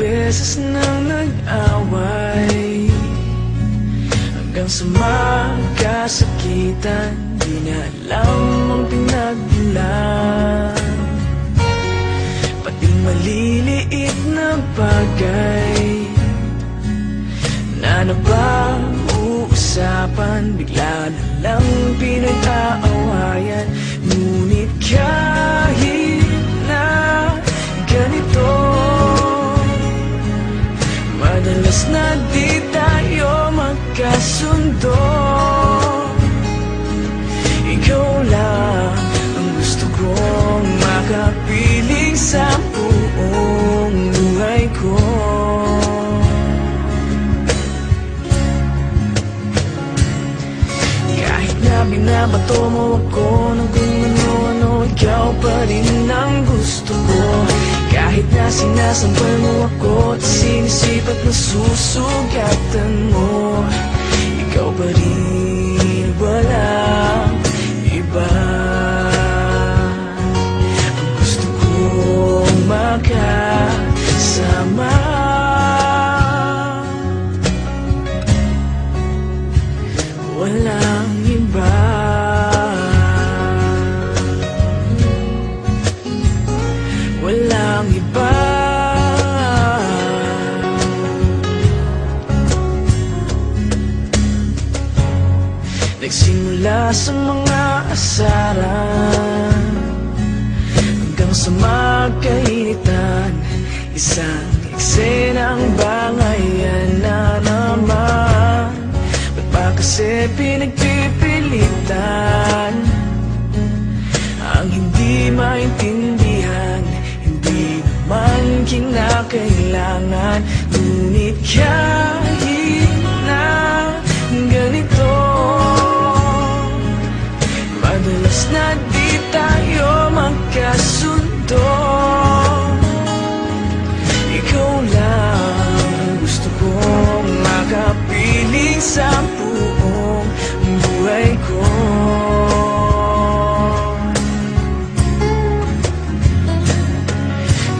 beses nang nag-away, hanggang sa magkasakitan. Di na alam ang pinagmulan, pati maliliit na bagay na napag-uusapan, bigla na lang pinag-aawayan. Ngunit kahit na ganito, madalas na di tayo magkasundo. Ikaw lang ang gusto kong makapiling sa buong buhay ko. Kahit na binabato mo ako ng kung ano-ano, ikaw pa rin ang gusto ko. Kahit na sinasampal mo ako at sinisipat na susugatan mo, ikaw pa rin, walang iba. Ang gusto kong makasama, walang iba. Walang iba. Nagsimula sa mga asaran hanggang sa magkainitan, isang eksenang bangayan na naman. Ba't ba kasi pinagpipilitan ang hindi maintindihan? Hindi naman kinakailangan. Ngunit kahit na ganito, madalas na di tayo magkasundo. Ikaw lang gusto kong makapiling sa buong buhay ko.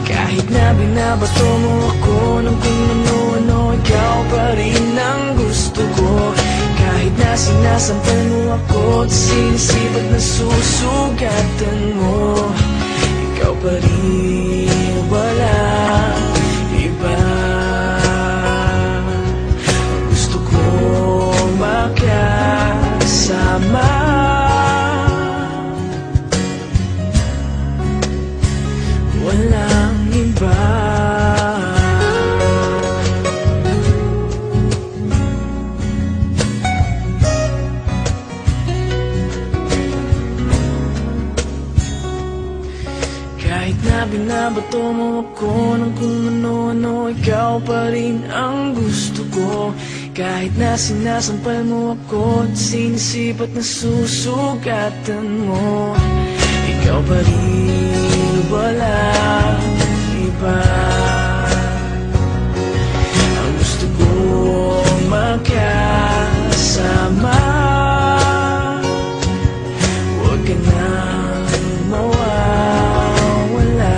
Kahit na binabato mo ako ng kung ano-ano, ikaw pa rin ang gusto ko. Kahit na sinasampal mo ako at sinisipat na susugatan mo, ikaw pa rin, walang iba. Gusto kong makasama, walang iba. Kahit na binabato mo ako ng kung ano-ano, ikaw pa rin ang gusto ko. Kahit na sinasampal mo ako at sinisipat na susugatan mo, ikaw pa rin, walang iba. Ang gusto kong makasama, huwag ka nang mawawala.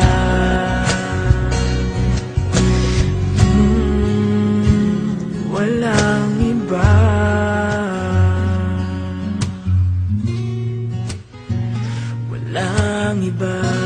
Walang iba. Walang iba.